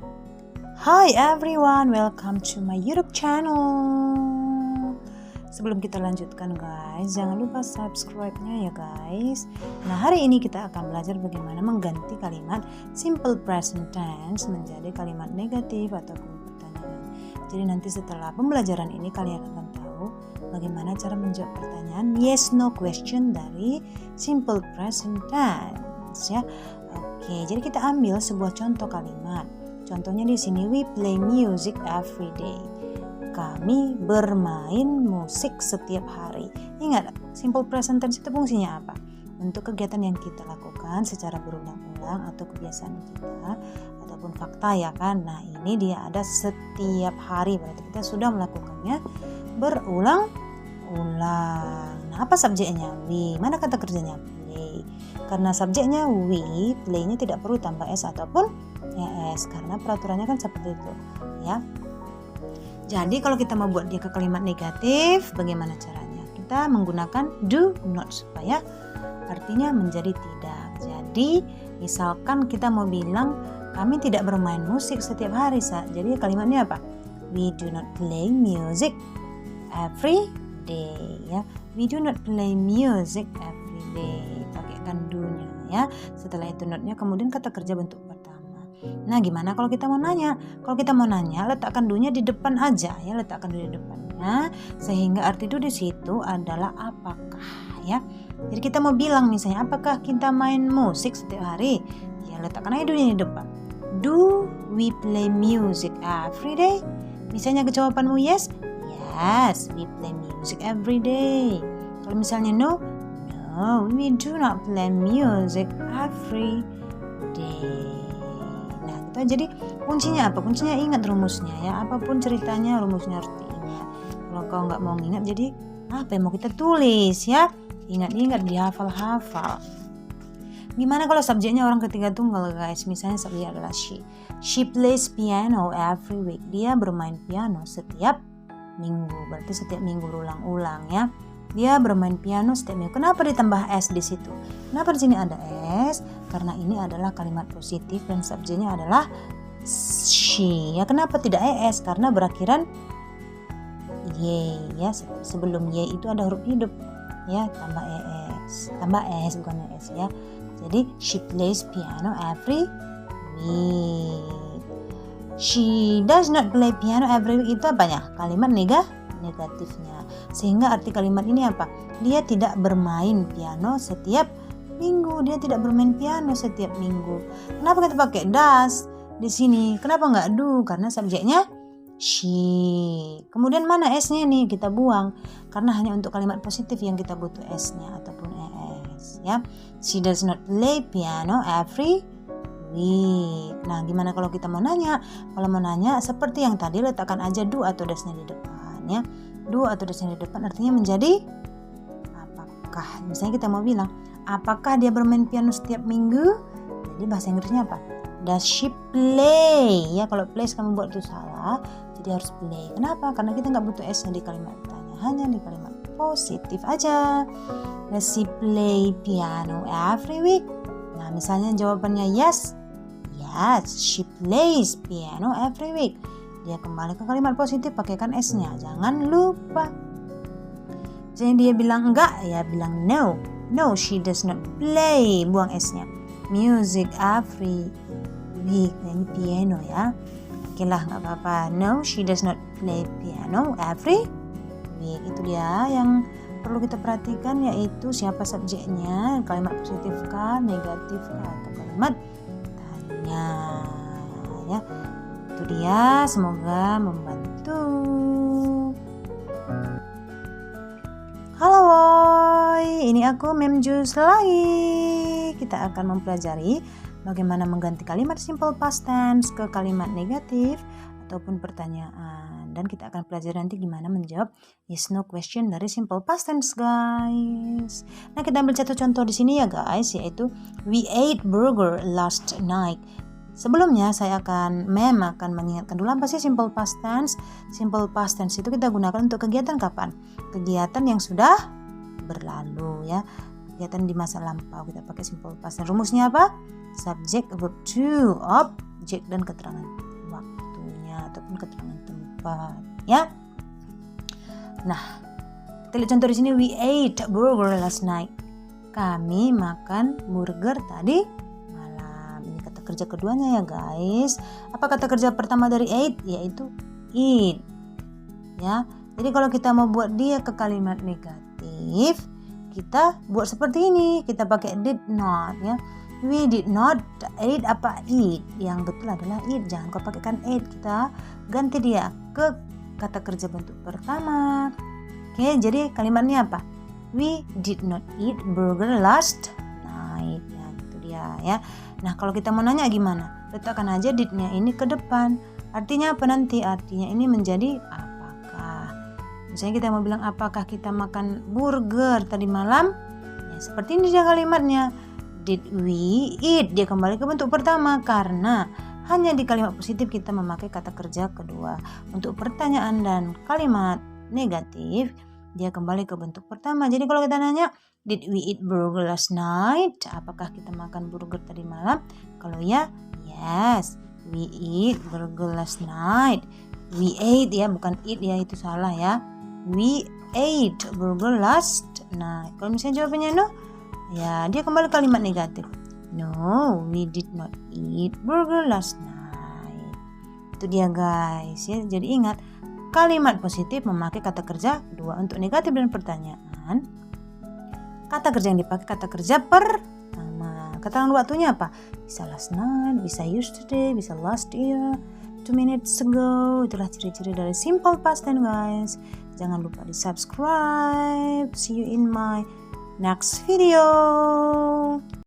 Hi everyone, welcome to my YouTube channel. Sebelum kita lanjutkan guys, jangan lupa subscribe-nya ya guys. Nah, hari ini kita akan belajar bagaimana mengganti kalimat simple present tense menjadi kalimat negatif ataupun pertanyaan. Jadi nanti setelah pembelajaran ini kalian akan tahu bagaimana cara menjawab pertanyaan yes no question dari simple present tense ya. Oke, jadi kita ambil sebuah contoh kalimat. Contohnya di sini, we play music every day. Kami bermain musik setiap hari. Ingat, simple present tense itu fungsinya apa? Untuk kegiatan yang kita lakukan secara berulang-ulang atau kebiasaan kita ataupun fakta ya kan. Nah, ini dia ada setiap hari, berarti kita sudah melakukannya berulang-ulang. Nah, apa subjeknya? We. Mana kata kerjanya? Play. Karena subjeknya we, play-nya tidak perlu tambah s ataupun es karena peraturannya kan seperti itu ya. Jadi kalau kita mau buat dia ke kalimat negatif, bagaimana caranya? Kita menggunakan do not supaya artinya menjadi tidak. Jadi misalkan kita mau bilang kami tidak bermain musik setiap hari, jadi kalimatnya apa? We do not play music every day ya. We do not play music every day. Pakaikan do-nya ya. Setelah itu not-nya kemudian kata kerja bentuk pertama. Nah, gimana kalau kita mau nanya? Kalau kita mau nanya, letakkan do-nya di depan aja ya, letakkan do di depannya sehingga arti do di situ adalah apakah ya. Jadi kita mau bilang misalnya apakah kita main musik setiap hari? Ya, letakkan aja do-nya di depan. Do we play music every day? Misalnya jawabanmu yes, yes, we play music every day. Kalau misalnya no, no, we do not play music every day. Nah, jadi kuncinya apa? Kuncinya ingat rumusnya ya. Apapun ceritanya, rumusnya harus diingat. Kalau kau nggak mau ingat, jadi apa yang mau kita tulis ya? Ingat-ingat, dihafal-hafal. Gimana kalau subjeknya orang ketiga tunggal guys? Misalnya subjeknya adalah she. She plays piano every week. Dia bermain piano setiap minggu. Berarti setiap minggu berulang-ulang ya. Dia bermain piano setiap minggu. Kenapa ditambah s di situ? Kenapa di sini ada s? Karena ini adalah kalimat positif dan subjeknya adalah she. Ya, kenapa tidak es? Karena berakhiran y ya. Sebelum y itu ada huruf hidup ya, tambah es. Tambah s bukan s ya. Jadi she plays piano every week. She does not play piano every week itu apanya? Kalimat negatifnya. Sehingga arti kalimat ini apa? Dia tidak bermain piano setiap minggu. Dia tidak bermain piano setiap minggu. Kenapa kita pakai does di sini? Kenapa nggak do? Karena subjeknya she. Kemudian mana s-nya nih? Kita buang. Karena hanya untuk kalimat positif yang kita butuh s-nya ataupun es ya. She does not play piano every week. Nah, gimana kalau kita mau nanya? Kalau mau nanya seperti yang tadi, letakkan aja do atau does-nya di depan ya. Do atau does-nya di depan artinya menjadi apakah. Misalnya kita mau bilang, apakah dia bermain piano setiap minggu? Jadi bahasa Inggrisnya apa? Does she play? Ya, kalau play kamu buat itu salah, jadi harus play. Kenapa? Karena kita nggak butuh s-nya di kalimat tanya, hanya di kalimat positif aja. Does she play piano every week? Nah, misalnya jawabannya yes, yes, she plays piano every week. Dia kembali ke kalimat positif, pakaikan s-nya, jangan lupa. Jadi dia bilang enggak, ya bilang no. No, she does not play, buang s-nya. Music every week, ini piano ya. Oke lah, nggak apa-apa. No, she does not play piano every week. Itu dia yang perlu kita perhatikan, yaitu siapa subjeknya, kalimat positif kah, negatif kah, atau kalimat tanya ya. Itu dia, semoga membantu. Halo boy, ini aku Mem Jus lagi. Kita akan mempelajari bagaimana mengganti kalimat simple past tense ke kalimat negatif ataupun pertanyaan. Dan kita akan pelajari nanti gimana menjawab yes no question dari simple past tense guys. Nah, kita ambil satu contoh di sini ya guys, yaitu we ate burger last night. Sebelumnya Mem akan mengingatkan dulu apa sih simple past tense. Simple past tense itu kita gunakan untuk kegiatan kapan? Kegiatan yang sudah berlalu ya. Kegiatan di masa lampau kita pakai simple past tense. Rumusnya apa? Subject, verb to, object dan keterangan tempatnya ataupun keterangan tempat, ya. Nah, kita lihat contoh di sini. We ate burger last night. Kami makan burger tadi malam. Ini kata kerja keduanya ya guys. Apa kata kerja pertama dari ate? Yaitu eat. Ya. Jadi kalau kita mau buat dia ke kalimat negatif, kita buat seperti ini. Kita pakai did not, ya. We did not eat apa eat. Yang betul adalah eat. Jangan kau pakaikan eat. Kita ganti dia ke kata kerja bentuk pertama. Oke, jadi kalimatnya apa? We did not eat burger last night. Ya, gitu dia ya. Nah, kalau kita mau nanya gimana? Letakkan aja did-nya ini ke depan. Artinya apa nanti? Artinya ini menjadi apakah. Misalnya kita mau bilang apakah kita makan burger tadi malam? Ya, seperti ini dia kalimatnya. Did we eat? Dia kembali ke bentuk pertama karena hanya di kalimat positif kita memakai kata kerja kedua. Untuk pertanyaan dan kalimat negatif, dia kembali ke bentuk pertama. Jadi kalau kita nanya, did we eat burger last night? Apakah kita makan burger tadi malam? Kalau ya, yes, we eat burger last night. We ate ya, bukan eat ya, itu salah ya. We ate burger last night. Kalau misalnya jawabannya no, ya dia kembali kalimat negatif. No, we did not eat burger last night. Itu dia guys ya. Jadi ingat, kalimat positif memakai kata kerja kedua. Untuk negatif dan pertanyaan, kata kerja yang dipakai kata kerja pertama. Keterangan waktunya apa? Bisa last night, bisa yesterday, bisa last year, 2 minutes ago. Itulah ciri-ciri dari simple past tense guys. Jangan lupa di subscribe. See you in my next video.